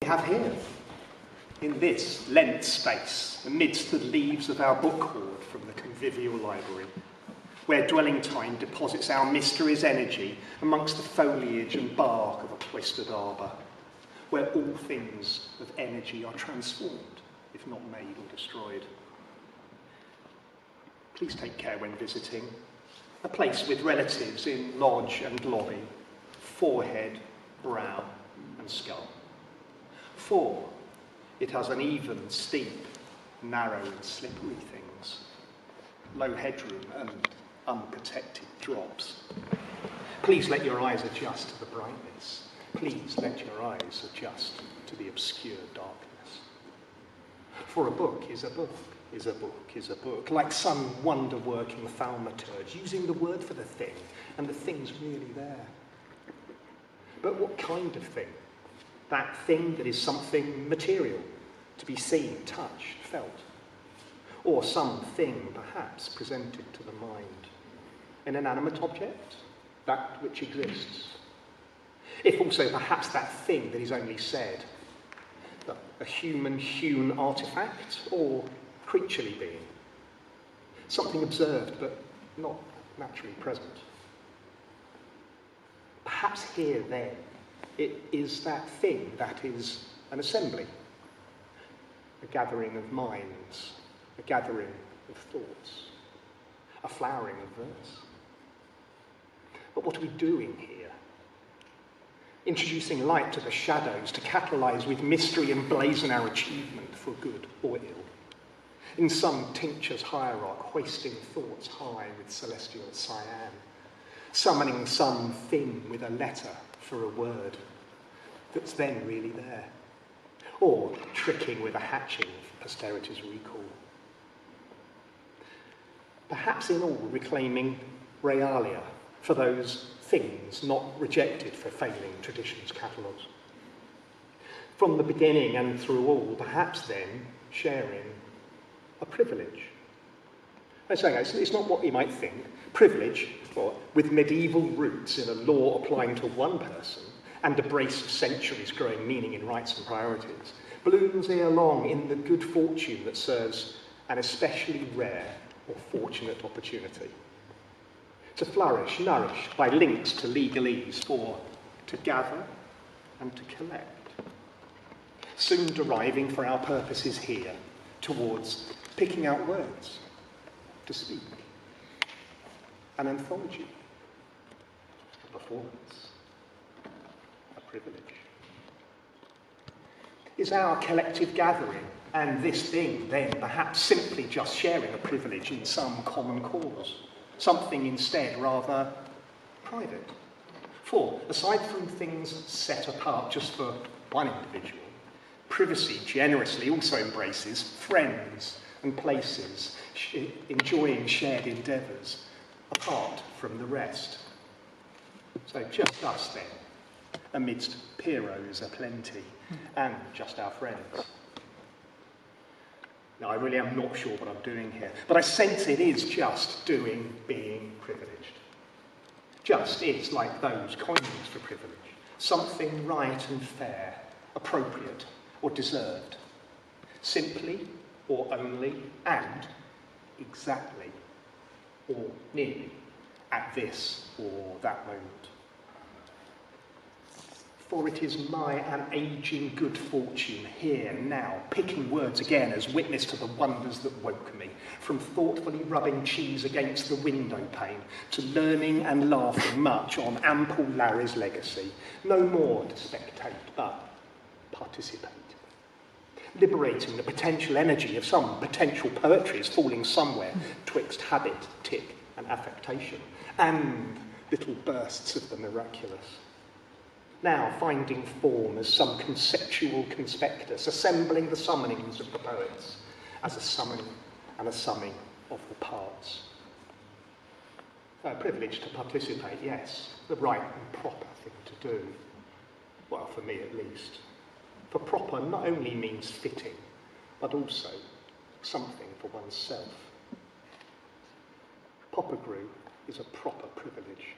have here, in this Lent space, amidst the leaves of our book hoard from the convivial library, where dwelling time deposits our mystery's energy amongst the foliage and bark of a cloistered arbour, where all things of energy are transformed, if not made or destroyed. Please take care when visiting. A place with relatives in lodge and lobby, forehead, brow and skull. For it has uneven, steep, narrow and slippery things, low headroom and unprotected drops. Please let your eyes adjust to the brightness. Please let your eyes adjust to the obscure darkness. For a book is a book, is a book, is a book, like some wonder-working thaumaturge, using the word for the thing, and the thing's really there. But what kind of thing? That thing that is something material, to be seen, touched, felt. Or something, perhaps, presented to the mind. An inanimate object, that which exists. If also perhaps that thing that is only said, a human-hewn artefact, or creaturely being. Something observed, but not naturally present. Perhaps here, then, it is that thing that is an assembly, a gathering of minds, a gathering of thoughts, a flowering of verse. But what are we doing here? Introducing light to the shadows to catalyse with mystery and blazon our achievement for good or ill. In some tincture's hierarch, hoisting thoughts high with celestial cyan, summoning some thing with a letter for a word that's then really there, or tricking with a hatching for posterity's recall. Perhaps in all reclaiming realia for those things not rejected for failing tradition's catalogues. From the beginning and through all, perhaps then sharing a privilege. I'm saying it's not what you might think. Privilege, or with medieval roots in a law applying to one person and a brace of centuries growing meaning in rights and priorities, blooms ere long in the good fortune that serves an especially rare or fortunate opportunity. To flourish, nourished by links to legalese, for to gather and to collect. Soon deriving for our purposes here towards picking out words to speak. An anthology, a performance, a privilege. Is our collective gathering and this thing then perhaps simply just sharing a privilege in some common cause? Something instead rather private? For, aside from things set apart just for one individual, privacy generously also embraces friends and places, enjoying shared endeavours, apart from the rest. So just us then, amidst Pierrots aplenty, and just our friends. Now, I really am not sure what I'm doing here, but I sense it is just doing being privileged. Just is like those coins for privilege, something right and fair, appropriate or deserved, simply or only and exactly or nearly at this or that moment. For it is my an aging good fortune here now, picking words again as witness to the wonders that woke me, from thoughtfully rubbing cheese against the window pane to learning and laughing much on ample Larry's legacy, no more to spectate but participate. Liberating the potential energy of some potential poetries falling somewhere twixt habit, tick and affectation, and little bursts of the miraculous. Now finding form as some conceptual conspectus, assembling the summonings of the poets as a summoning and a summing of the parts. A privilege to participate, yes, the right and proper thing to do. Well, for me at least. For proper not only means fitting, but also something for oneself. Popogrou is a proper privilege.